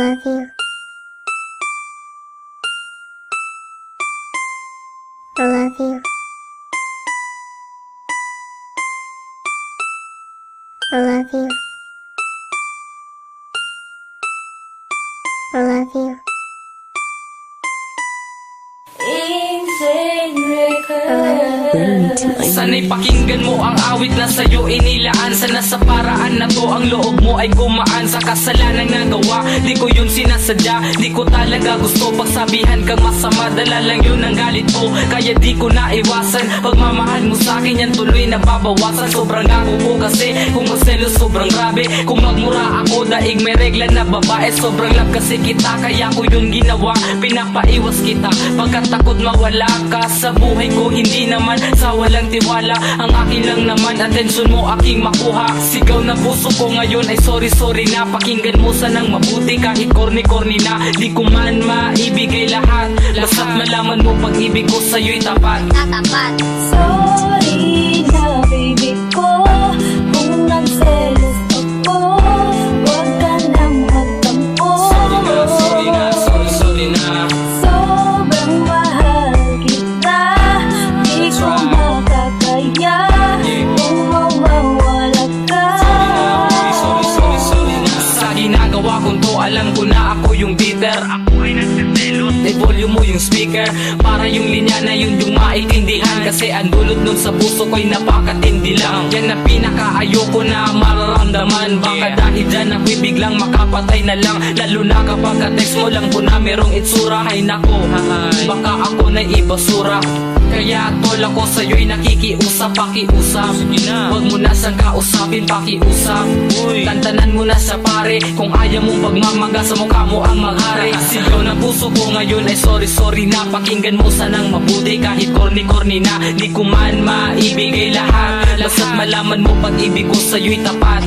love you. I love you. I love you. I love you. Sana'y pakinggan mo ang awit na sa'yo inilaan. Sana sa paraan na to ang loob mo ay gumaan. Sa kasalanang nagawa, di ko yun sinasadya. Di ko talaga gusto pagsabihan kang masama. Dala lang yun ang galit ko, kaya di ko naiwasan. Pagmamahal mo sa'kin yan tuloy nababawasan. Sobrang ako ko kasi kung magselos sobrang grabe. Kung magmura ako daig may regla na babae. Sobrang love kasi kita kaya ko yun ginawa. Pinapaiwas kita pagkat takot mawala ka sa buhay ko. Hindi naman sa walang tiwala, ang akin lang naman atensyon mo aking makuha. Sigaw na puso ko ngayon ay sorry na. Pakinggan mo sanang mabuti kahit corny na. Di ko man maibigay lahat, basta't malaman mo pag-ibig ko sa'yo'y tapat. Sorry na baby ko kung nagselos ako. Huwag ka nang magtampo. Sorry na. Sobrang mahal kita, di ko makakaya kung mawawala ka. Sorry na. Sa ginagawa kong to alam ko na ako yung bitter. Ako ay nagsiselos, i-volume mo yung speaker para yung linya na yun yung maintindihan. Kasi ang dulot nun sa puso ko'y napakatindi lang. Yan na pinakaayoko na mararamdaman. Baka dahil dyan ako'y biglang makapatay na lang. Lalo na kapag ka-text mo lang po na merong itsura. Ay nako, baka ako na ibasura. Kaya tol ako sa'yo'y nakikiusap, pakiusap. Huwag mo na siyang kausapin, pakiusap. Tantanan mo na sa pare, kung ayaw mong pagmamaga sa mukha mo ang maghari. Sigaw na puso ko ngayon ay sorry na. Pakinggan mo sanang mabuti kahit corny na. Di ko man maibigay lahat, basta't malaman mo pag-ibig ko sa'yo'y tapat.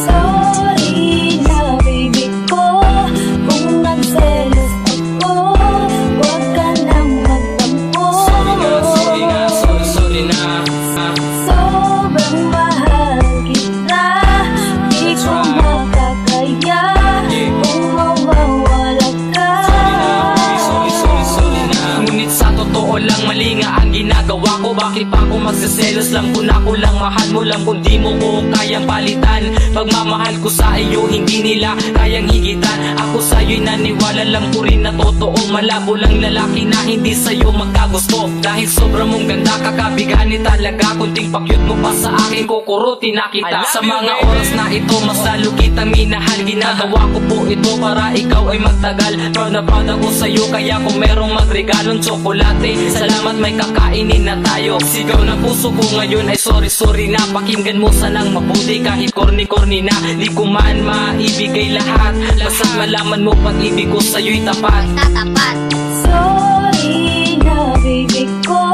Sorry na baby ko kung nagselos ako. Huwag ka nang magtampo. Sorry na. Sobrang mahal kita, di ko makakaya kung mawawala ka. Sorry na. Ngunit sa totoo lang mali nga ang ginagawa ko. Bakit pa ako magsiselos lang kung ako lang mahal mo lang kung di mo ko kayang palitan. Pagmamahal ko sa iyo hindi nila kayang higitan. Ako sa'yo'y naniwala lang ko rin na totoo. Malabo lang lalaki na hindi sa'yo magkagusto. Dahil sobrang mong ganda kakabigani talaga. Kunting pakyut mo pa sa akin kukurutin na kita. Sa mga oras na ito mas lalo kitang minahal. Ginagawa ko po ito para ikaw ay magtagal. Proud na proud ako sa'yo kaya kung merong magregalong tsokolate, salamat may kakainin na tayo. Sigaw na puso ko ngayon ay sorry na. Pakinggan mo sanang mabuti kahit corny na. Di ko man maibigay lahat, basta't malaman mo pag-ibig ko sa'yo'y tapat. Sorry na baby ko